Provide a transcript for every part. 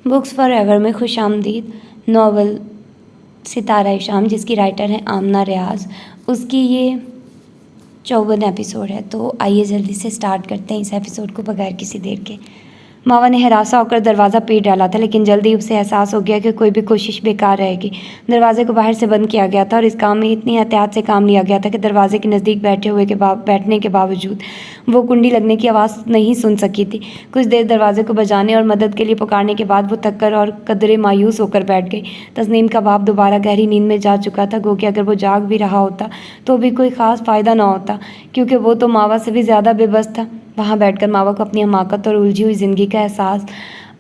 Books for ever में खुशामदीद। Novel सितारा शाम जिसकी राइटर हैं आमना रियाज, उसकी ये 54 एपिसोड है। तो आइए जल्दी से स्टार्ट करते हैं इस एपिसोड को बगैर किसी देर के। मावा ने हरासा होकर दरवाज़ा पीट डाला था, लेकिन जल्दी उसे एहसास हो गया कि कोई भी कोशिश बेकार रहेगी। दरवाजे को बाहर से बंद किया गया था और इस काम में इतनी एहतियात से काम लिया गया था कि दरवाजे के नज़दीक बैठने के बावजूद वो कुंडी लगने की आवाज़ नहीं सुन सकी थी। कुछ देर दरवाजे को बजाने और मदद के लिए पुकारने के बाद वो थककर और कदरे मायूस होकर बैठ गई। तस्नीम का बाप दोबारा गहरी नींद में जा चुका था, गो कि अगर वो जाग भी रहा होता तो भी कोई ख़ास फ़ायदा ना होता, क्योंकि वो तो मावा से भी ज़्यादा बेबस था। वहाँ बैठकर मावा को अपनी हमाकत और उलझी हुई ज़िंदगी का एहसास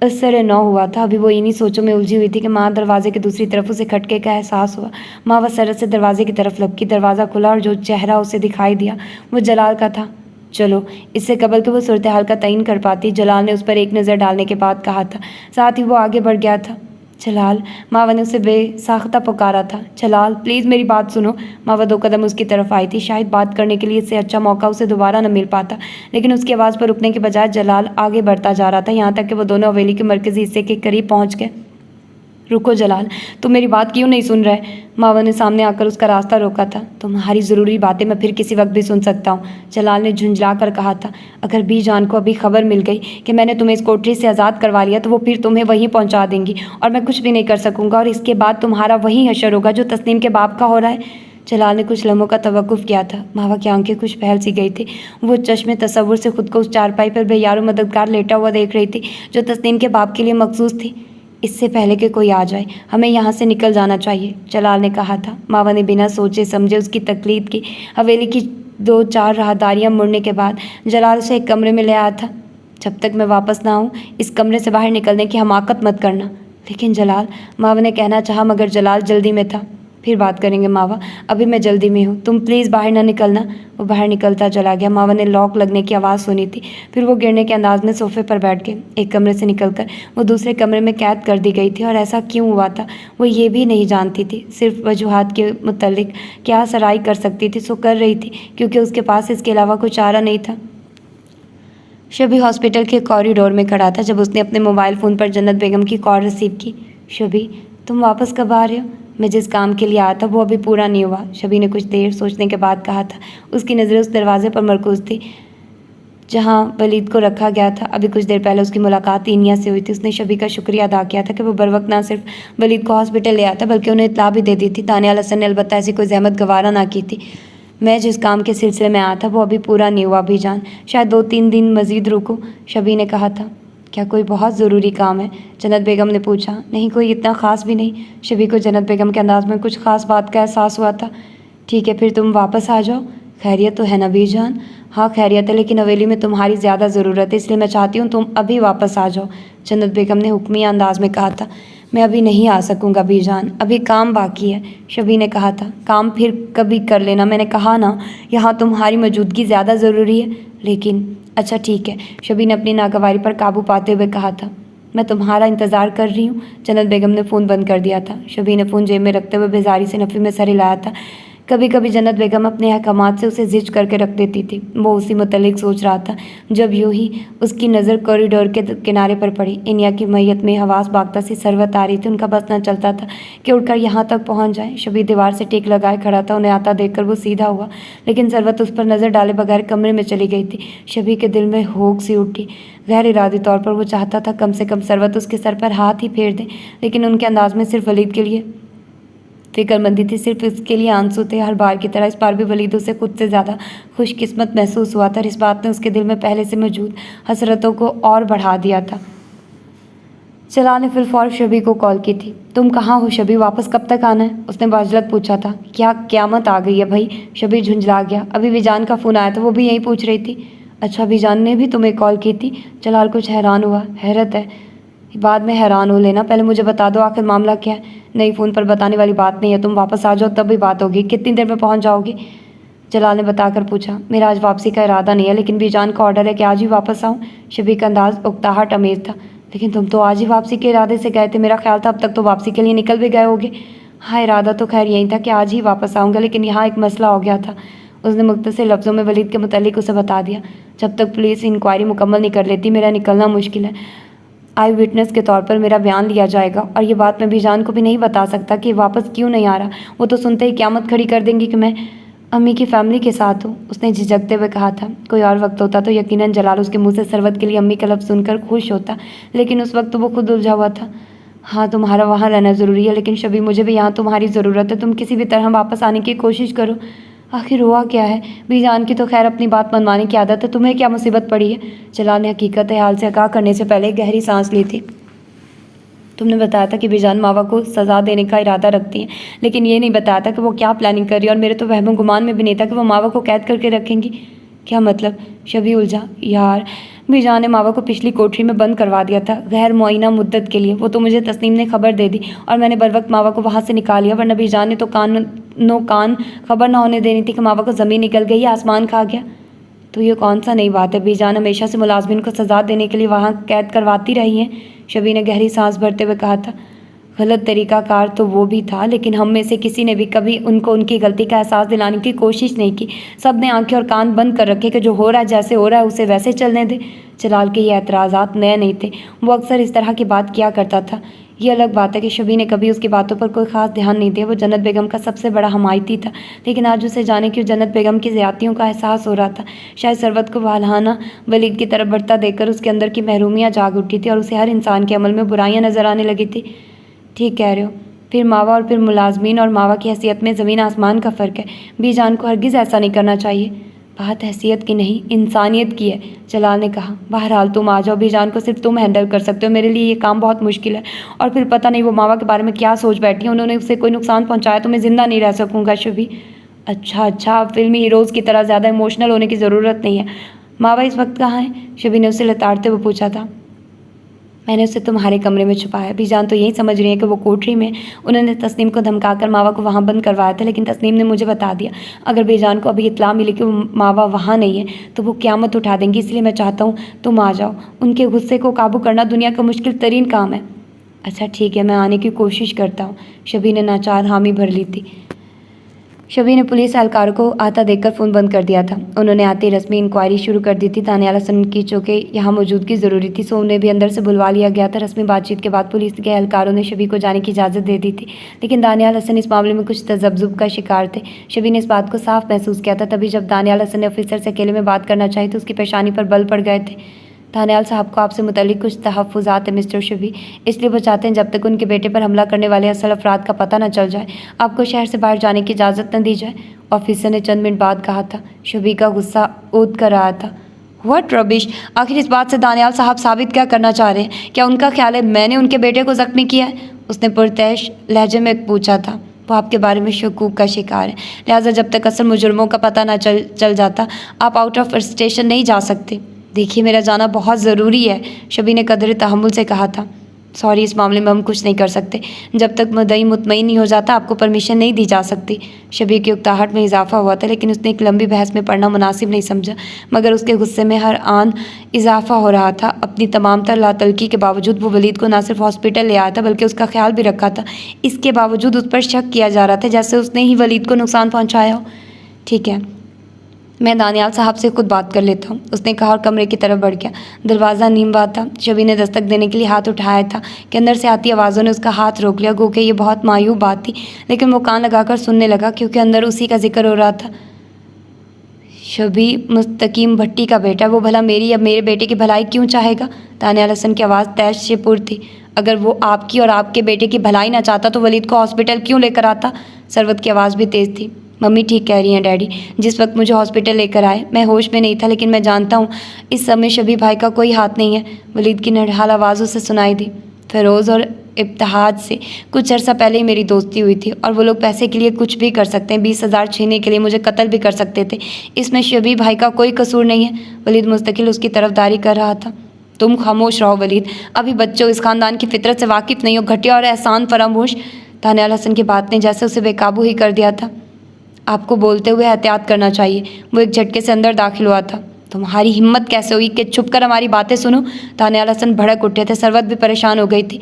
असर न हुआ था। अभी वो इन्हीं सोचों में उलझी हुई थी कि माँ दरवाजे की दूसरी तरफ उसे खटके का एहसास हुआ। मावा सरत से दरवाजे की तरफ लपकी। दरवाज़ा खुला और जो चेहरा उसे दिखाई दिया वो जलाल का था। चलो, इससे कबल कि वो सूरत हाल का तयन कर पाती, जलाल ने उस पर एक नज़र डालने के बाद कहा था। साथ ही वो आगे बढ़ गया था। जलाल, मावा ने उसे बेसाख्ता पुकारा था। जलाल, प्लीज़ मेरी बात सुनो। मावा 2 कदम उसकी तरफ आई थी। शायद बात करने के लिए इससे अच्छा मौका उसे दोबारा न मिल पाता, लेकिन उसकी आवाज़ पर रुकने के बजाय जलाल आगे बढ़ता जा रहा था, यहाँ तक कि वो दोनों हवेली के मरकज़ी हिस्से के करीब पहुँच गए। रुको जलाल, तुम मेरी बात क्यों नहीं सुन रहे? मावा ने सामने आकर उसका रास्ता रोका था। तुम्हारी ज़रूरी बातें मैं फिर किसी वक्त भी सुन सकता हूँ, जलाल ने झुंझला कर कहा था। अगर बीजान को अभी खबर मिल गई कि मैंने तुम्हें इस कोठरी से आज़ाद करवा लिया तो वो फिर तुम्हें वहीं पहुँचा देंगी और मैं कुछ भी नहीं कर सकूँगा, और इसके बाद तुम्हारा वही हशर होगा जो तस्नीम के बाप का हो रहा है। जलाल ने कुछ लम्हों का तवक्कुफ़ किया था। मावा की आंखें कुछ फैल सी गई थी। वो चश्मे तसव्वुर से खुद को उस चारपाई पर बेयारो मददगार लेटा हुआ देख रही थी जो तस्नीम के बाप के लिए मखसूस थी। इससे पहले कि कोई आ जाए हमें यहाँ से निकल जाना चाहिए, जलाल ने कहा था। मावा ने बिना सोचे समझे उसकी तकलीद की। हवेली की 2-4 राहदारियाँ मुड़ने के बाद जलाल उसे एक कमरे में ले आया था। जब तक मैं वापस ना आऊँ इस कमरे से बाहर निकलने की हमाकत मत करना। लेकिन जलाल, मावा ने कहना चाहा, मगर जलाल जल्दी में था। फिर बात करेंगे मावा, अभी मैं जल्दी में हूँ, तुम प्लीज़ बाहर ना निकलना। वो बाहर निकलता चला गया। मावा ने लॉक लगने की आवाज़ सुनी थी। फिर वो गिरने के अंदाज में सोफे पर बैठ गए। एक कमरे से निकलकर वो दूसरे कमरे में कैद कर दी गई थी, और ऐसा क्यों हुआ था वो ये भी नहीं जानती थी। सिर्फ वजूहात के मुतल्लिक क्या सराई कर सकती थी सो कर रही थी, क्योंकि उसके पास इसके अलावा कोई चारा नहीं था। शबी हॉस्पिटल के कॉरिडोर में खड़ा था जब उसने अपने मोबाइल फ़ोन पर जन्नत बेगम की कॉल रिसीव की। शबी, तुम वापस कब आ रहे हो? मैं जिस काम के लिए आया था वो अभी पूरा नहीं हुआ, शबी ने कुछ देर सोचने के बाद कहा था। उसकी नज़रें उस दरवाजे पर मरकूज़ थी जहाँ वलीद को रखा गया था। अभी कुछ देर पहले उसकी मुलाकात इनिया से हुई थी। उसने शबी का शुक्रिया अदा किया था कि वो बर वक्त ना सिर्फ वलीद को हॉस्पिटल ले आता बल्कि उन्हें इत्तला भी दे दी थी। दानियाल हसन ने अलबत्ता ऐसी कोई जहमत गवारा ना की थी। मैं जिस काम के सिलसिले में आया था वो अभी पूरा नहीं हुआ भाईजान, शायद 2-3 दिन मज़ीद रुको, शबी ने कहा था। क्या कोई बहुत ज़रूरी काम है? जन्नत बेगम ने पूछा। नहीं, कोई इतना ख़ास भी नहीं। शबी को जन्नत बेगम के अंदाज़ में कुछ ख़ास बात का एहसास हुआ था। ठीक है, फिर तुम वापस आ जाओ। खैरियत तो है ना बीजान? हाँ खैरियत है, लेकिन हवेली में तुम्हारी ज़्यादा ज़रूरत है, इसलिए मैं चाहती हूँ तुम अभी वापस आ जाओ, जन्नत बेगम ने हुक्मिया अंदाज में कहा था। मैं अभी नहीं आ सकूँगा बीजान, अभी काम बाकी है, शबी ने कहा था। काम फिर कभी कर लेना, मैंने कहा ना, यहाँ तुम्हारी मौजूदगी ज़्यादा ज़रूरी है। लेकिन अच्छा ठीक है, शबी ने अपनी नागवारी पर काबू पाते हुए कहा था। मैं तुम्हारा इंतज़ार कर रही हूँ। जन्नत बेगम ने फ़ोन बंद कर दिया था। शबी ने फ़ोन जेब में रखते हुए बेजारी से नफ़ी में सर हिलाया था। कभी कभी जन्नत बेगम अपने अहकामात से उसे जिज करके रख देती थी। वो उसी मुतल्लिक सोच रहा था जब यूं ही उसकी नज़र कॉरिडोर के किनारे पर पड़ी। इनिया की मैयत में हवास बागता सी सरवत आ रही थी। उनका बस न चलता था कि उड़कर यहाँ तक पहुँच जाए। शबी दीवार से टेक लगाए खड़ा था। उन्हें आता देखकर वो सीधा हुआ, लेकिन सरवत उस पर नज़र डाले बगैर कमरे में चली गई थी। शबी के दिल में होक सी उठी। गैर इरादी तौर पर वो चाहता था कम से कम सरवत उसके सर पर हाथ ही फेर दे, लेकिन उनके अंदाज में सिर्फ वलीद के लिए फिक्रमंदी थी, सिर्फ इसके लिए आंसू थे। हर बार की तरह इस बार भी वलीद उसे खुद से ज़्यादा खुशकिस्मत महसूस हुआ था। इस बात ने उसके दिल में पहले से मौजूद हसरतों को और बढ़ा दिया था। जलाल ने फिलफौर शबी को कॉल की थी। तुम कहाँ हो शबी, वापस कब तक आना है? उसने बाजलत पूछा था। क्या क़यामत आ गई है भाई? शबी झुंझला गया। अभी विजान का फ़ोन आया था, वो भी यही पूछ रही थी। अच्छा, विजान ने भी तुम्हें कॉल की थी? जलाल कुछ हैरान हुआ। हैरत है, बाद में हैरान हो लेना, पहले मुझे बता दो आखिर मामला क्या है। नहीं, फ़ोन पर बताने वाली बात नहीं है, तुम वापस आ जाओ तब भी बात होगी। कितनी देर में पहुंच जाओगी? जलाल ने बताकर पूछा। मेरा आज वापसी का इरादा नहीं है, लेकिन बीजान का ऑर्डर है कि आज ही वापस आऊँ। शबी का अंदाज उकताहट अमीर था। लेकिन तुम तो आज ही वापसी के इरादे से गए थे, मेरा ख्याल था अब तक तो वापसी के लिए निकल भी गए होगे। हाँ, इरादा तो खैर यही था कि आज ही वापस आऊँगा, लेकिन यहाँ एक मसला हो गया था। उसने मुख्तसर लफ्ज़ों में वलीद के मुतालिक उसे बता दिया। जब तक पुलिस इंक्वायरी मुकम्मल नहीं कर लेती मेरा निकलना मुश्किल है। आई विटनेस के तौर पर मेरा बयान लिया जाएगा और ये बात मैं बीजान को भी नहीं बता सकता कि वापस क्यों नहीं आ रहा। वो तो सुनते ही क़यामत खड़ी कर देंगी कि मैं अम्मी की फैमिली के साथ हूँ। उसने झिझकते हुए कहा था। कोई और वक्त होता तो यकीनन जलाल उसके मुंह से सरवत के लिए अम्मी का लफ्ज़ सुनकर खुश होता, लेकिन उस वक्त तो वो खुद उलझा हुआ था। हाँ, तुम्हारा वहाँ रहना ज़रूरी है, लेकिन शबी मुझे भी यहाँ तुम्हारी ज़रूरत है। तुम किसी भी तरह वापस आने की कोशिश करो। आखिर हुआ क्या है? बीजान की तो खैर अपनी बात मनवाने की आदत है, तुम्हें क्या मुसीबत पड़ी है? जलाल ने हकीकत हाल से आगाह करने से पहले गहरी सांस ली थी। तुमने बताया था कि बीजान मावा को सज़ा देने का इरादा रखती हैं, लेकिन ये नहीं बताया था कि वो क्या प्लानिंग कर रही है, और मेरे तो वहमो गुमान में भी नहीं था कि वो मावा को कैद करके रखेंगी। क्या मतलब? शबी उलझा। यार, बीजान ने मावा को पिछली कोठरी में बंद करवा दिया था गैर मुआयना मुद्दत के लिए। वो तो मुझे तस्नीम ने खबर दे दी और मैंने बर वक्त मावा को वहाँ से निकाल लिया, वरना बीजान ने तो कान खबर ना होने देनी थी कि मावा को ज़मीन निकल गई या आसमान खा गया। तो ये कौन सा नई बात है? बीजान हमेशा से मुलाजमिन को सज़ा देने के लिए वहाँ कैद करवाती रही हैं। शबी ने गहरी सांस भरते हुए कहा था। गलत तरीक़ाकार तो वो भी था, लेकिन हम में से किसी ने भी कभी उनको उनकी गलती का एहसास दिलाने की कोशिश नहीं की। सब ने आंखें और कान बंद कर रखे कि जो हो रहा है, जैसे हो रहा है, उसे वैसे चलने दे। जलाल के ये एतराज़ात नए नहीं थे, वो अक्सर इस तरह की बात किया करता था। ये अलग बात है कि शबी ने कभी उसकी बातों पर कोई ख़ास ध्यान नहीं दिया। वो जन्नत बेगम का सबसे बड़ा हमायती था, लेकिन आज उसे जाने क्यों जन्नत बेगम की ज़्यादतियों का एहसास हो रहा था। शायद सरवत को वालहाना वलीद की तरफ बढ़ता देखकर उसके अंदर की महरूमियाँ जाग उठी थी और उसे हर इंसान के अमल में बुराइयाँ नज़र आने लगी थी। ठीक कह रहे हो। फिर मावा और फिर मुलाजमीन और मावा की हैसियत में ज़मीन आसमान का फ़र्क है। बीजान को हरगिज़ ऐसा नहीं करना चाहिए। बात हैसियत की नहीं, इंसानियत की है, जलाल ने कहा। बहरहाल तुम आ जाओ, बीजान को सिर्फ तुम हैंडल कर सकते हो। मेरे लिए ये काम बहुत मुश्किल है। और फिर पता नहीं वो मावा के बारे में क्या सोच बैठी है। उन्होंने उससे कोई नुकसान पहुँचाया तो मैं ज़िंदा नहीं रह सकूँगा। शबी, अच्छा, फिल्मी हीरोज़ की तरह ज़्यादा इमोशनल होने की ज़रूरत नहीं है। मावा इस वक्त कहाँ है? शबी ने उससे लताड़ते हुए पूछा था। मैंने उसे तुम्हारे कमरे में छुपाया। बीजान तो यही समझ रही है कि वो कोठरी में। उन्होंने तस्नीम को धमकाकर मावा को वहाँ बंद करवाया था, लेकिन तस्नीम ने मुझे बता दिया। अगर बीजान को अभी इत्तला मिली कि मावा वहाँ नहीं है तो वो क़यामत उठा देंगी। इसलिए मैं चाहता हूँ तुम आ जाओ। उनके गुस्से को काबू करना दुनिया का मुश्किल तरीन काम है। अच्छा ठीक है, मैं आने की कोशिश करता हूँ। शबी ने नाचार हामी भर ली थी। शबी ने पुलिस एहलकार को आता देखकर फ़ोन बंद कर दिया था। उन्होंने आते ही रस्मी इंक्वायरी शुरू कर दी थी। दानियाल हसन की चूँकि यहाँ मौजूदगी ज़रूरी थी, सो उन्हें भी अंदर से बुलवा लिया गया था। रस्मी बातचीत के बाद पुलिस के एहलकारों ने शबी को जाने की इजाज़त दे दी थी, लेकिन दानियाल हसन इस मामले में कुछ तजब्जुब का शिकार थे। शबी ने इस बात को साफ महसूस किया था। तभी जब दानियाल हसन ने ऑफिसर से अकेले में बात करना चाही तो उसकी पेशानी पर बल पड़ गए थे। दानियाल साहब को आपसे मुतल्लिक कुछ तहफ़्फ़ुज़ात है मिस्टर शबी, इसलिए वो चाहते हैं जब तक उनके बेटे पर हमला करने वाले असल अफराद का पता न चल जाए, आपको शहर से बाहर जाने की इजाज़त न दी जाए। ऑफिसर ने चंद मिनट बाद कहा था। शबी का गुस्सा ऊद कर रहा था। What rubbish! आखिर इस बात से दानियाल साहब साबित क्या करना चाह रहे हैं? क्या उनका ख्याल है मैंने उनके बेटे को ज़ख्मी किया है? उसने पुरतैश लहजे में पूछा था। वो आपके बारे में शकूक का शिकार है, लिहाजा जब तक असल मुजरमों का पता न चल जाता आप आउट ऑफ स्टेशन नहीं जा सकते। देखिए, मेरा जाना बहुत ज़रूरी है, शबी ने कदर तहम्मुल से कहा था। सॉरी, इस मामले में हम कुछ नहीं कर सकते। जब तक मुद्दई मुतमईन नहीं हो जाता आपको परमिशन नहीं दी जा सकती। शबी की उकताहट में इजाफा हुआ था, लेकिन उसने एक लंबी बहस में पढ़ना मुनासिब नहीं समझा। मगर उसके गुस्से में हर आन इजाफा हो रहा था। अपनी तमाम तर लातलकी के बावजूद वो वलीद को न सिर्फ हॉस्पिटल ले आया था बल्कि उसका ख्याल भी रखा था। इसके बावजूद उस पर शक किया जा रहा था जैसे उसने ही वलीद को नुकसान पहुँचाया हो। ठीक है, मैं दानियाल साहब से खुद बात कर लेता हूँ, उसने कहा और कमरे की तरफ बढ़ गया। दरवाज़ा नीमवा था। शबी ने दस्तक देने के लिए हाथ उठाया था कि अंदर से आती आवाज़ों ने उसका हाथ रोक लिया। गो कि ये बहुत मायूब बात थी, लेकिन वो कान लगाकर सुनने लगा क्योंकि अंदर उसी का जिक्र हो रहा था। शबी मुस्तकीम भट्टी का बेटा, वो भला मेरी या मेरे बेटे की भलाई क्यों चाहेगा? दानियाल हसन की आवाज़ तैश से पुर थी। अगर वो आपकी और आपके बेटे की भलाई ना चाहता तो वलीद को हॉस्पिटल क्यों लेकर आता? सरवत की आवाज़ भी तेज़ थी। मम्मी ठीक कह रही हैं डैडी। जिस वक्त मुझे हॉस्पिटल लेकर आए मैं होश में नहीं था, लेकिन मैं जानता हूँ इस समय शबी भाई का कोई हाथ नहीं है। वलीद की नडहाल आवाज़ उसे सुनाई दी। फ़िरोज़ और इब्तिहाज से कुछ अर्सा पहले ही मेरी दोस्ती हुई थी और वो लोग पैसे के लिए कुछ भी कर सकते हैं। 20,000 छीनने के लिए मुझे कत्ल भी कर सकते थे। इसमें शबी भाई का कोई कसूर नहीं है। वलीद मुस्तकिल उसकी तरफदारी कर रहा था। तुम खामोश रहो वलीद, अभी बच्चों इस ख़ानदान की फितरत से वाकिफ़ नहीं हो। घटिया और एहसान फरामोश। दानियाल हसन की बात ने जैसे उसे बेकाबू ही कर दिया था। आपको बोलते हुए एहतियात करना चाहिए। वो एक झटके से अंदर दाखिल हुआ था। तुम्हारी हिम्मत कैसे हुई कि छुपकर हमारी बातें सुनो? दानियाल हसन भड़क उठे थे। सरवत भी परेशान हो गई थी।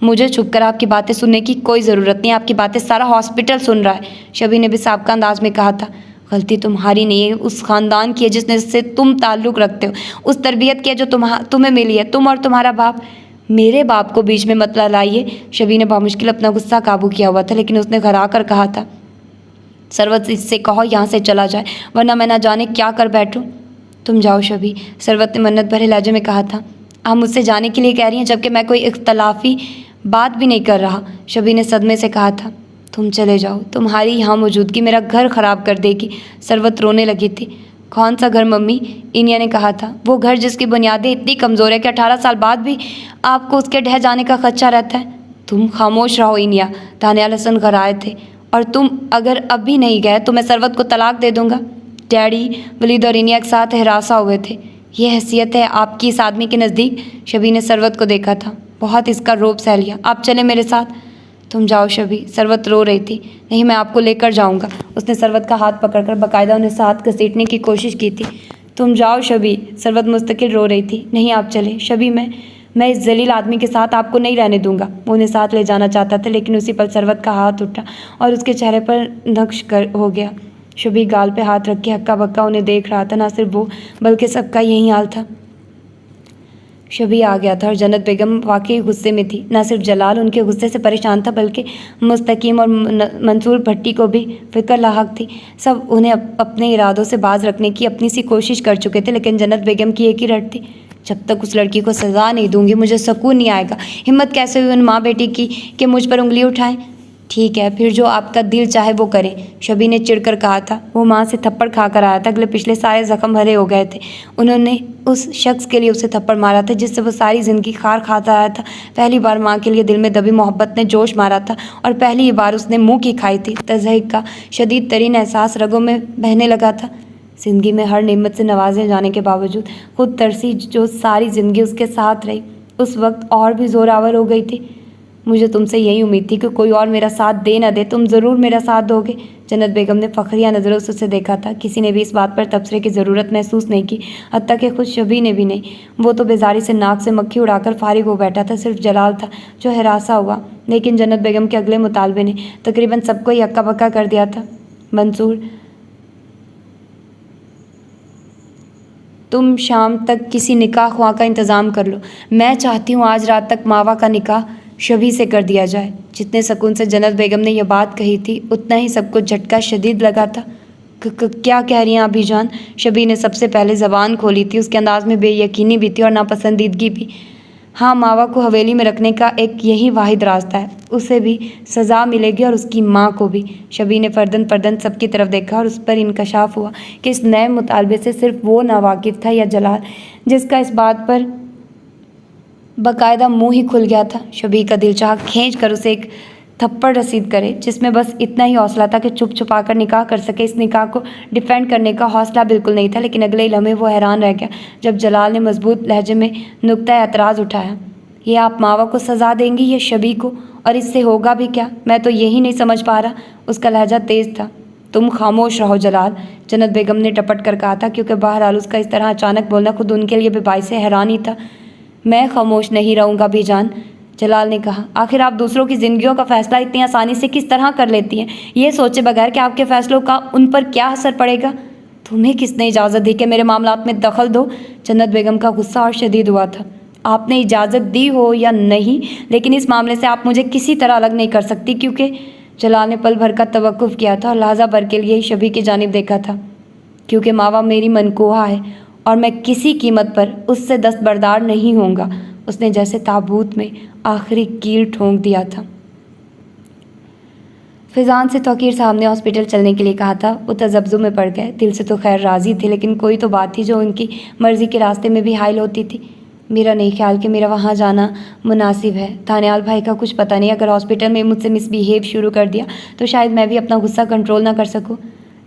मुझे छुपकर आपकी बातें सुनने की कोई ज़रूरत नहीं, आपकी बातें सारा हॉस्पिटल सुन रहा है, शबी ने भी साबका अंदाज में कहा था। गलती तुम्हारी नहीं है, उस ख़ानदान की है जिसने से तुम ताल्लुक़ रखते हो, उस तरबियत की है जो तुम्हें मिली है, तुम और तुम्हारा बाप। मेरे बाप को बीच में मत लाइए। शबी ने बामुश्किल अपना गुस्सा काबू किया हुआ था, लेकिन उसने घरा कर कहा था, सरवत इससे कहो यहाँ से चला जाए, वरना मैं ना जाने क्या कर बैठूं। तुम जाओ शबी, सरवत ने मन्नत भरे लहजे में कहा था। आप मुझसे जाने के लिए कह रही हैं जबकि मैं कोई इख्तलाफी बात भी नहीं कर रहा, शबी ने सदमे से कहा था। तुम चले जाओ, तुम्हारी यहाँ मौजूदगी मेरा घर ख़राब कर देगी। सरवत रोने लगी थी। कौन सा घर मम्मी? इनिया ने कहा था। वो घर जिसकी बुनियादें इतनी कमज़ोर है कि 18 साल बाद भी आपको उसके ढह जाने का खदशा रहता है। तुम खामोश रहो इनिया, दानियाल हसन घर आए थे, और तुम अगर अभी नहीं गए तो मैं सरवत को तलाक दे दूंगा। डैडी, वलीद और इनिया एक साथ हरासा हुए थे। ये हैसियत है आपकी इस आदमी के नज़दीक? शबी ने सरवत को देखा था। बहुत इसका रोब सह लिया। आप चले मेरे साथ। तुम जाओ शबी, सरवत रो रही थी। नहीं, मैं आपको लेकर जाऊंगा। उसने सरवत का हाथ पकड़कर बाकायदा उन्हें साथ घसीटने की कोशिश की थी। तुम जाओ शबी, सरवत मुस्तकिल रो रही थी। नहीं, आप चले शबी, मैं इस जलील आदमी के साथ आपको नहीं रहने दूंगा। वो उन्हें साथ ले जाना चाहता था, लेकिन उसी पल सरवत का हाथ उठा और उसके चेहरे पर नक्श कर हो गया। शबी गाल पे हाथ रख के हक्का बक्का उन्हें देख रहा था। ना सिर्फ वो बल्कि सबका यही हाल था। शबी आ गया था और जन्नत बेगम वाकई गुस्से में थी। ना सिर्फ जलाल उनके गुस्से से परेशान था, बल्कि मुस्तकीम और मंसूर भट्टी को भी फिक्र लाहक थी। सब उन्हें अपने इरादों से बाज रखने की अपनी सी कोशिश कर चुके थे, लेकिन जन्नत बेगम की एक ही रट थी, जब तक उस लड़की को सज़ा नहीं दूंगी मुझे सुकून नहीं आएगा। हिम्मत कैसे हुई उन माँ बेटी की कि मुझ पर उंगली उठाएं? ठीक है, फिर जो आपका दिल चाहे वो करें, शबी ने चिढ़कर कहा था। वो माँ से थप्पड़ खा कर आया था। अगले पिछले सारे ज़ख्म भरे हो गए थे। उन्होंने उस शख्स के लिए उसे थप्पड़ मारा था जिससे वो सारी ज़िंदगी खार खाता आया था। पहली बार माँ के लिए दिल में दबी मोहब्बत ने जोश मारा था, और पहली बार उसने मुँह की खाई थी। तज़हीक का शदीद तरीन एहसास रगों में बहने लगा था। ज़िंदगी में हर नेमत से नवाजे जाने के बावजूद खुद तरसी जो सारी ज़िंदगी उसके साथ रही, उस वक्त और भी ज़ोरावर हो गई थी। मुझे तुमसे यही उम्मीद थी कि कोई और मेरा साथ दे न दे, तुम ज़रूर मेरा साथ दोगे। जन्नत बेगम ने फ़ख्रिया नज़रों से उसे देखा था। किसी ने भी इस बात पर तबसरे की ज़रूरत महसूस नहीं की, हत्ता कि खुद शबी ने भी नहीं। वो तो बेजारी से नाक से मक्खी उड़ाकर फारिग हो बैठा था। सिर्फ जलाल था जो हरासा हुआ, लेकिन जन्नत बेगम के अगले मुतालबे ने तकरीबन सबको ही हक्का बक्का कर दिया था। मंसूर, तुम शाम तक किसी निकाह ख्वाह का इंतज़ाम कर लो। मैं चाहती हूँ आज रात तक मावा का निकाह शबी से कर दिया जाए। जितने सुकून से जन्नत बेगम ने यह बात कही थी, उतना ही सबको झटका शदीद लगा था। क्या कह रही हैं अभी जान? शबी ने सबसे पहले ज़बान खोली थी। उसके अंदाज में बेयकीनी भी थी और नापसंदीदगी भी। हाँ, मावा को हवेली में रखने का एक यही वाहिद रास्ता है। उसे भी सज़ा मिलेगी और उसकी माँ को भी। शबी ने फर्दन फर्दन सबकी तरफ देखा और उस पर इंकशाफ हुआ कि इस नए मुतालबे से सिर्फ वो नावाकिफ़ था या जलाल, जिसका इस बात पर बाकायदा मुंह ही खुल गया था। शबी का दिल चाह खींच कर उसे एक थप्पड़ रसीद करे, जिसमें बस इतना ही हौसला था कि चुप छुपा कर निकाह कर सके। इस निकाह को डिफेंड करने का हौसला बिल्कुल नहीं था, लेकिन अगले लम्हे वो हैरान रह गया जब जलाल ने मजबूत लहजे में नुक्ता एतराज़ उठाया। ये आप मावा को सज़ा देंगी या शबी को? और इससे होगा भी क्या? मैं तो यही नहीं समझ पा रहा। उसका लहजा तेज़ था। तुम खामोश रहो जलाल, जन्नत बेगम ने टपट कर कहा था, क्योंकि बहरहाल उसका इस तरह अचानक बोलना खुद उनके लिए भी बाइस हैरानी था। मैं खामोश नहीं रहूँगा बीजान, जलाल ने कहा। आखिर आप दूसरों की ज़िंदगियों का फ़ैसला इतनी आसानी से किस तरह कर लेती हैं, ये सोचे बगैर कि आपके फ़ैसलों का उन पर क्या असर पड़ेगा? तुम्हें किसने इजाज़त दी कि मेरे मामलात में दखल दो? जन्नत बेगम का गुस्सा और शदीद हुआ था। आपने इजाज़त दी हो या नहीं, लेकिन इस मामले से आप मुझे किसी तरह अलग नहीं कर सकती, क्योंकि जलाल ने पल भर का तवक्कुफ़ किया था और लहज़ा भर के लिए ही शबी की जानिब देखा था। क्योंकि मावा मेरी मनकोहा है और मैं किसी कीमत पर उससे दस्तबरदार नहीं होऊंगा। उसने जैसे ताबूत में आखिरी कील ठोंक दिया था। फिजान से तौकीर साहब ने हॉस्पिटल चलने के लिए कहा था। वो तजब्जुब में पड़ गए। दिल से तो खैर राज़ी थे, लेकिन कोई तो बात थी जो उनकी मर्ज़ी के रास्ते में भी हाइल होती थी। मेरा नहीं ख्याल कि मेरा वहाँ जाना मुनासिब है। दानियाल भाई का कुछ पता नहीं, अगर हॉस्पिटल में मुझसे मिसबिहेव शुरू कर दिया तो शायद मैं भी अपना गुस्सा कंट्रोल ना कर सकूँ।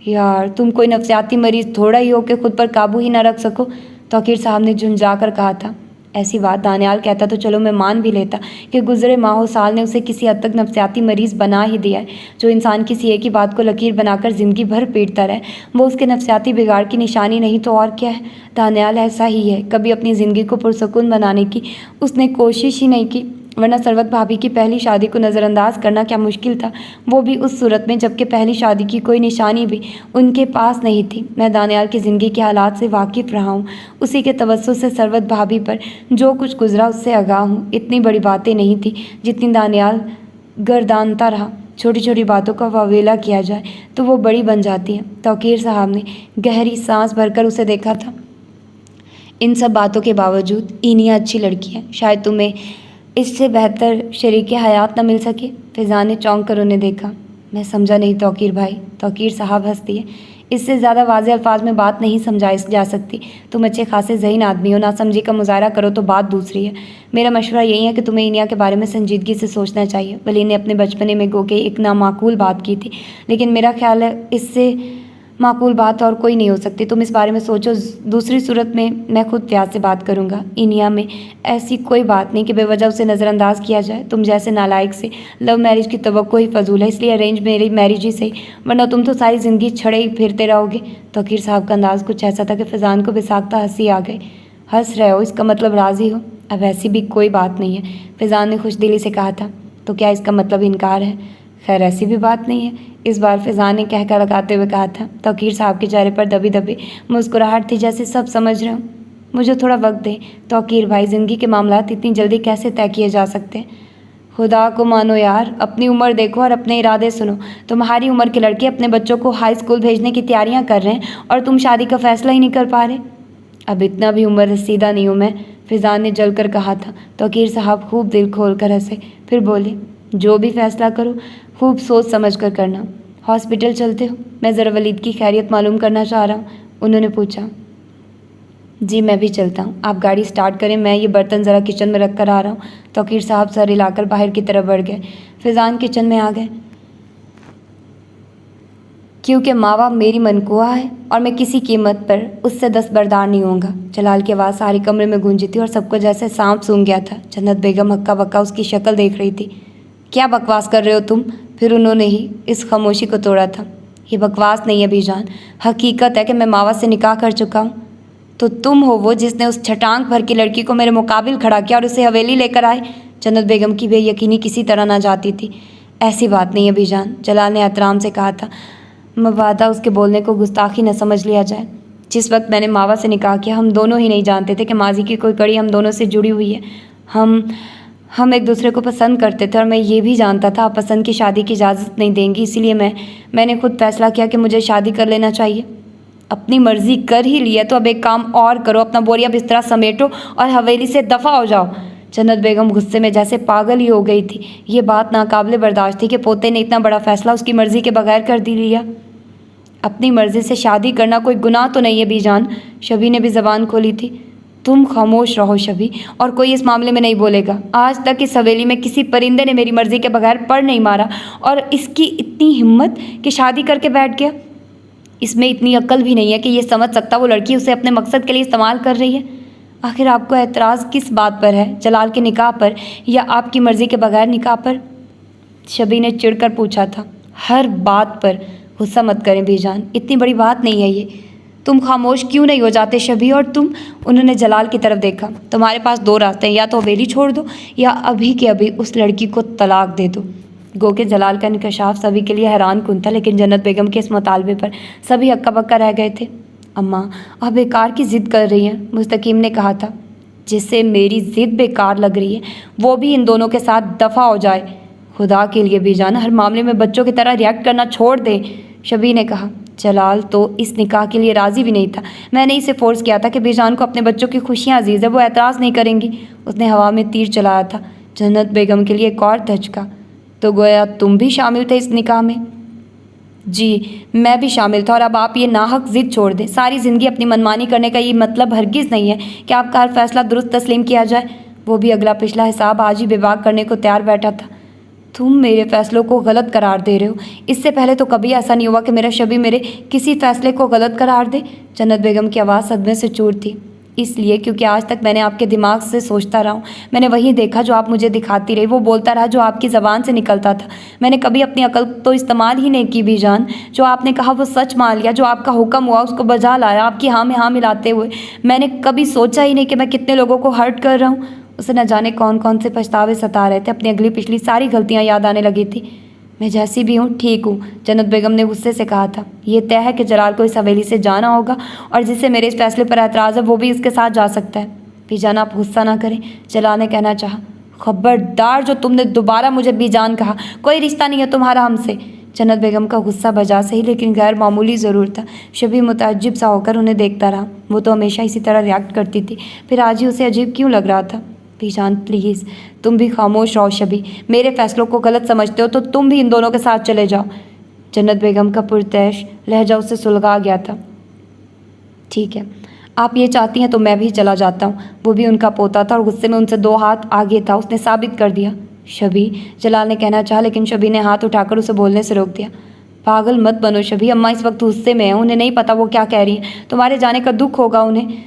यार, तुम कोई नफ्सियाती मरीज़ थोड़ा ही हो कि खुद पर काबू ही ना रख सको, तौकीर साहब ने झुंझा कर कहा था। ऐसी बात दानियाल कहता तो चलो मैं मान भी लेता कि गुज़रे माहो साल ने उसे किसी हद तक नफ्सियाती मरीज़ बना ही दिया है। जो इंसान किसी एक ही बात को लकीर बनाकर ज़िंदगी भर पीटता रहे, वो उसके नफ्सियाती बिगाड़ की निशानी नहीं तो और क्या है। दानियाल ऐसा ही है। कभी अपनी ज़िंदगी को पुरसकून बनाने की उसने कोशिश ही नहीं की। वरना सरवत भाभी की पहली शादी को नज़रअंदाज करना क्या मुश्किल था, वो भी उस सूरत में जबकि पहली शादी की कोई निशानी भी उनके पास नहीं थी। मैं दानियाल की ज़िंदगी के हालात से वाकिफ़ रहा हूँ, उसी के तवज्जुह से सरवत भाभी पर जो कुछ गुजरा उससे आगाह हूँ। इतनी बड़ी बातें नहीं थी जितनी दानियाल गर्दानता रहा। छोटी छोटी बातों का वावेला किया जाए तो वो बड़ी बन जाती है। तौकीर साहब ने गहरी सांस भरकर उसे देखा था। इन सब बातों के बावजूद इनिया अच्छी लड़की है, शायद तुम्हें इससे बेहतर शरीके हयात न मिल सके। फिज़ा ने चौंक कर उन्हें देखा। मैं समझा नहीं तौकीर भाई। तौकीर साहब हंसती है। इससे ज़्यादा वाज़ेह अल्फाज में बात नहीं समझाई जा सकती। तुम अच्छे खासे ज़हीन आदमी हो, नासमझी का मुजाहरा करो तो बात दूसरी है। मेरा मशवरा यही है कि तुम्हें इनिया के बारे में संजीदगी से सोचना चाहिए। वली ने अपने बचपने में गो के एक नामाकूल बात की थी, लेकिन मेरा ख्याल है इससे माकूल बात और कोई नहीं हो सकती। तुम इस बारे में सोचो। दूसरी सूरत में मैं खुद प्यार से बात करूंगा। इनिया में ऐसी कोई बात नहीं कि बेवजह उसे नज़रअंदाज किया जाए। तुम जैसे नालायक से लव मैरिज की तवक्को ही फजूल है, इसलिए अरेंज मैरिज ही सही, वरना तुम तो सारी ज़िंदगी छड़े ही फिरते रहोगे। तौकीर साहब का अंदाज़ कुछ ऐसा था कि फ़िज़ान को बिसाख्ता हंसी आ गई। हंस रहे हो, इसका मतलब राज़ी हो? अब ऐसी भी कोई बात नहीं है, फ़िज़ान ने खुशदिली से कहा था। तो क्या इसका मतलब इनकार है? खैर ऐसी भी बात नहीं है, इस बार फ़िज़ा ने कहकर लगाते हुए कहा था। तौकीर साहब के चेहरे पर दबी दबी मुस्कुराहट थी, जैसे सब समझ रहे हो। मुझे थोड़ा वक्त दें तौकीर भाई, ज़िंदगी के मामलात इतनी जल्दी कैसे तय किए जा सकते हैं? खुदा को मानो यार, अपनी उम्र देखो और अपने इरादे सुनो। तुम्हारी उम्र के लड़के अपने बच्चों को हाई स्कूल भेजने की तैयारियां कर रहे हैं और तुम शादी का फ़ैसला ही नहीं कर पा रहे। अब इतना भी उम्र रसीदा नहीं हूँ मैं, फ़िज़ा ने जलकर कहा था। तौकीर साहब खूब दिल खोल कर हंसे, फिर बोले, जो भी फ़ैसला करो खूब सोच समझ कर करना। हॉस्पिटल चलते हो? मैं ज़रा वलीद की खैरियत मालूम करना चाह रहा हूँ, उन्होंने पूछा। जी मैं भी चलता हूँ, आप गाड़ी स्टार्ट करें, मैं ये बर्तन ज़रा किचन में रख कर आ रहा हूँ। तौकीर साहब सर हिलाकर बाहर की तरफ बढ़ गए। फ़िज़ान किचन में आ गए। क्योंकि मावा मेरी मनकुआ है और मैं किसी कीमत पर उससे दस्तबरदार नहीं होऊंगा। जलाल की आवाज़ सारे कमरे में गूंजी थी और सबको जैसे सांप सूंघ गया था। जन्नत बेगम हक्का बक्का उसकी शक्ल देख रही थी। क्या बकवास कर रहे हो तुम? फिर उन्होंने ही इस खामोशी को तोड़ा था। ये बकवास नहीं है बीजान, हकीकत है कि मैं मावा से निकाह कर चुका हूँ। तो तुम हो वो जिसने उस छटांग भर की लड़की को मेरे मुकाबिल खड़ा किया और उसे हवेली लेकर आए? जन्नत बेगम की बेयकीनी किसी तरह ना जाती थी। ऐसी बात नहीं है बीजान, जलाल ने एहतराम से कहा था। मबादा उसके बोलने को गुस्ताखी न समझ लिया जाए। जिस वक्त मैंने मावा से निकाह किया, हम दोनों ही नहीं जानते थे कि माजी की कोई कड़ी हम दोनों से जुड़ी हुई है। हम एक दूसरे को पसंद करते थे और मैं ये भी जानता था आप पसंद की शादी की इजाज़त नहीं देंगी, इसीलिए मैंने खुद फैसला किया कि मुझे शादी कर लेना चाहिए। अपनी मर्ज़ी कर ही लिया तो अब एक काम और करो, अपना बोरिया बिस्तरा समेटो और हवेली से दफ़ा हो जाओ। जन्नत बेगम गुस्से में जैसे पागल ही हो गई थी। ये बात नाकाबिले बर्दाश्त थी कि पोते ने इतना बड़ा फ़ैसला उसकी मर्ज़ी के बगैर कर दी लिया। अपनी मर्ज़ी से शादी करना कोई गुनाह तो नहीं है बीजान, शबी ने भी ज़बान खोली थी। तुम खामोश रहो शबी, और कोई इस मामले में नहीं बोलेगा। आज तक इस हवेली में किसी परिंदे ने मेरी मर्ज़ी के बगैर पर नहीं मारा और इसकी इतनी हिम्मत कि शादी करके बैठ गया। इसमें इतनी अक्ल भी नहीं है कि ये समझ सकता वो लड़की उसे अपने मकसद के लिए इस्तेमाल कर रही है। आखिर आपको एतराज़ किस बात पर है, जलाल के निकाह पर या आपकी मर्ज़ी के बगैर निकाह पर? शबी ने चिढ़कर पूछा था। हर बात पर गुस्सा मत करें बीजान, इतनी बड़ी बात नहीं है ये। तुम खामोश क्यों नहीं हो जाते शबी? और तुम, उन्होंने जलाल की तरफ देखा, तुम्हारे पास दो रास्ते हैं, या तो हवेली छोड़ दो या अभी के अभी उस लड़की को तलाक दे दो। गो के जलाल का इंकशाफ सभी के लिए हैरान कुन था, लेकिन जन्नत बेगम के इस मुतालबे पर सभी हक्का बक्का रह गए थे। अम्मा आप बेकार की ज़िद कर रही हैं, मुस्तकीम ने कहा था। जिससे मेरी ज़िद बेकार लग रही है वो भी इन दोनों के साथ दफ़ा हो जाए। खुदा के लिए भी जाना, हर मामले में बच्चों की तरह रिएक्ट करना छोड़ दे, शबी ने कहा। जलाल तो इस निकाह के लिए राज़ी भी नहीं था। मैंने इसे फोर्स किया था कि बेजान को अपने बच्चों की खुशियाँ अजीज़ है, वो एतराज़ नहीं करेंगी। उसने हवा में तीर चलाया था। जन्नत बेगम के लिए एक और धचका। तो गोया तुम भी शामिल थे इस निकाह में? जी मैं भी शामिल था, और अब आप ये नाहक ज़िद छोड़ दें। सारी ज़िंदगी अपनी मनमानी करने का ये मतलब हरगिज़ नहीं है कि आपका हर फैसला दुरुस्त तस्लीम किया जाए। वो भी अगला पिछला हिसाब आज ही बेबाक करने को तैयार बैठा था। तुम मेरे फ़ैसलों को गलत करार दे रहे हो। इससे पहले तो कभी ऐसा नहीं हुआ कि मेरा शबी मेरे किसी फ़ैसले को गलत करार दे। जन्नत बेगम की आवाज़ सदमे से चूर थी। इसलिए क्योंकि आज तक मैंने आपके दिमाग से सोचता रहा हूँ। मैंने वही देखा जो आप मुझे दिखाती रही, वो बोलता रहा जो आपकी ज़बान से निकलता था। मैंने कभी अपनी अकल तो इस्तेमाल ही नहीं की बीजान। जो आपने कहा वो सच मान लिया, जो आपका हुक्म हुआ उसको बजा लाया, आपकी हाँ में हाँ मिलाते हुए। मैंने कभी सोचा ही नहीं कि मैं कितने लोगों को हर्ट कर रहा हूँ। उसे न जाने कौन कौन से पछतावे सता रहे थे। अपनी अगली पिछली सारी गलतियाँ याद आने लगी थी। मैं जैसी भी हूँ ठीक हूँ, जन्नत बेगम ने गुस्से से कहा था। ये तय है कि जलाल को इस हवेली से जाना होगा और जिसे मेरे इस फैसले पर एतराज़ है वो भी इसके साथ जा सकता है। बीजान आप गुस्सा ना करें, जलाल ने कहना चाहा। खबरदार जो तुमने दोबारा मुझे बीजान कहा, कोई रिश्ता नहीं है तुम्हारा हमसे। जन्नत बेगम का गुस्सा बजा सही लेकिन गैर मामूली ज़रूर था। शबी मुताज्जिब सा होकर उन्हें देखता रहा। वो तो हमेशा इसी तरह रिएक्ट करती थी, फिर आज ही उसे अजीब क्यों लग रहा था। बीजान प्लीज़ तुम भी खामोश रहो शबी, मेरे फैसलों को गलत समझते हो तो तुम भी इन दोनों के साथ चले जाओ। जन्नत बेगम का पुरतैश लहजा उससे सुलगा गया था। ठीक है, आप ये चाहती हैं तो मैं भी चला जाता हूँ। वो भी उनका पोता था और गुस्से में उनसे 2 हाथ आगे था, उसने साबित कर दिया। शबी, जलाल ने कहना चाहा लेकिन शबी ने हाथ उठाकर उसे बोलने से रोक दिया। पागल मत बनो शबी, अम्मा इस वक्त गुस्से में है, उन्हें नहीं पता वो क्या कह रही हैं। तुम्हारे जाने का दुख होगा उन्हें,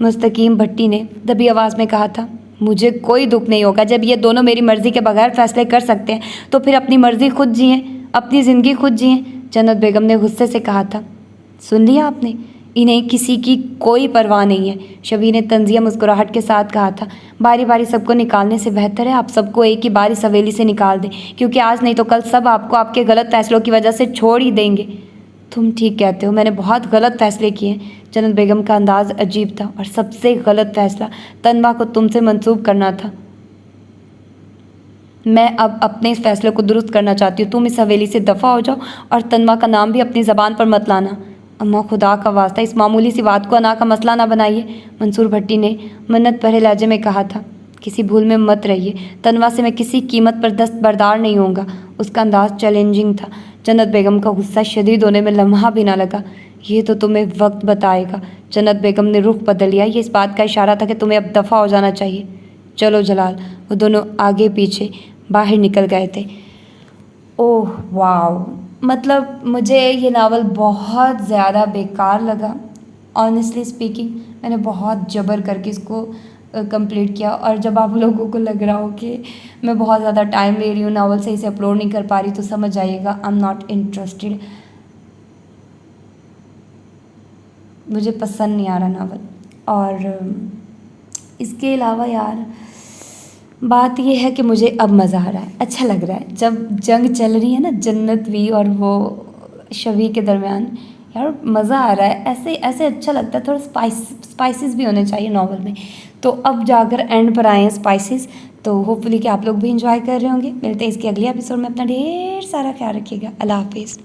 मुस्तकीम भट्टी ने दबी आवाज़ में कहा था। मुझे कोई दुख नहीं होगा, जब ये दोनों मेरी मर्ज़ी के बगैर फैसले कर सकते हैं तो फिर अपनी मर्ज़ी खुद जिएं, अपनी ज़िंदगी खुद जिएं, जन्नत बेगम ने गुस्से से कहा था। सुन लिया आपने, इन्हें किसी की कोई परवाह नहीं है, शबी ने तंजिया मुस्कुराहट के साथ कहा था। बारी बारी सबको निकालने से बेहतर है आप सबको एक ही बार इस हवेली से निकाल दें, क्योंकि आज नहीं तो कल सब आपको आपके गलत फैसलों की वजह से छोड़ ही देंगे। तुम ठीक कहते हो, मैंने बहुत गलत फैसले किए। जन्नत बेगम का अंदाज़ अजीब था और सबसे गलत फैसला तन्वा को तुमसे मंसूब करना था। मैं अब अपने इस फैसले को दुरुस्त करना चाहती हूँ। तुम इस हवेली से दफ़ा हो जाओ और तन्वा का नाम भी अपनी ज़बान पर मत लाना। अम्मा खुदा का वास्ता इस मामूली सी बात को अना का मसला ना बनाइए, मंसूर भट्टी ने मन्नत भरे लहजे में कहा था। किसी भूल में मत रहिए, तन्वा से मैं किसी कीमत पर दस्तबरदार नहीं होऊंगा। उसका अंदाज़ चैलेंजिंग था। जन्नत बेगम का गुस्सा शदीद होने में लम्हा भी ना लगा। ये तो तुम्हें वक्त बताएगा। जन्नत बेगम ने रुख बदल लिया। ये इस बात का इशारा था कि तुम्हें अब दफ़ा हो जाना चाहिए। चलो जलाल। वो दोनों आगे पीछे बाहर निकल गए थे। ओह वाह, मतलब मुझे ये नावल बहुत ज़्यादा बेकार लगा। ऑनेस्टली स्पीकिंग मैंने बहुत जबर करके इसको कंप्लीट किया, और जब आप लोगों को लग रहा हो कि मैं बहुत ज़्यादा टाइम ले रही हूँ, नावल सही से अपलोड नहीं कर पा रही, तो समझ जाइएगा आई एम नॉट इंटरेस्टेड। मुझे पसंद नहीं आ रहा नावल। और इसके अलावा यार बात ये है कि मुझे अब मज़ा आ रहा है, अच्छा लग रहा है। जब जंग चल रही है ना जन्नत भी और वो शबी के दरमियान, यार मज़ा आ रहा है। ऐसे ऐसे अच्छा लगता है। थोड़ा स्पाइसेस भी होने चाहिए नावल में। तो अब जाकर एंड पर आए हैं स्पाइसेस। तो होपफुली कि आप लोग भी इंजॉय कर रहे होंगे। मिलते हैं इसके अगले एपिसोड में। अपना ढेर सारा ख्याल रखिएगा। अल्लाह हाफिज़।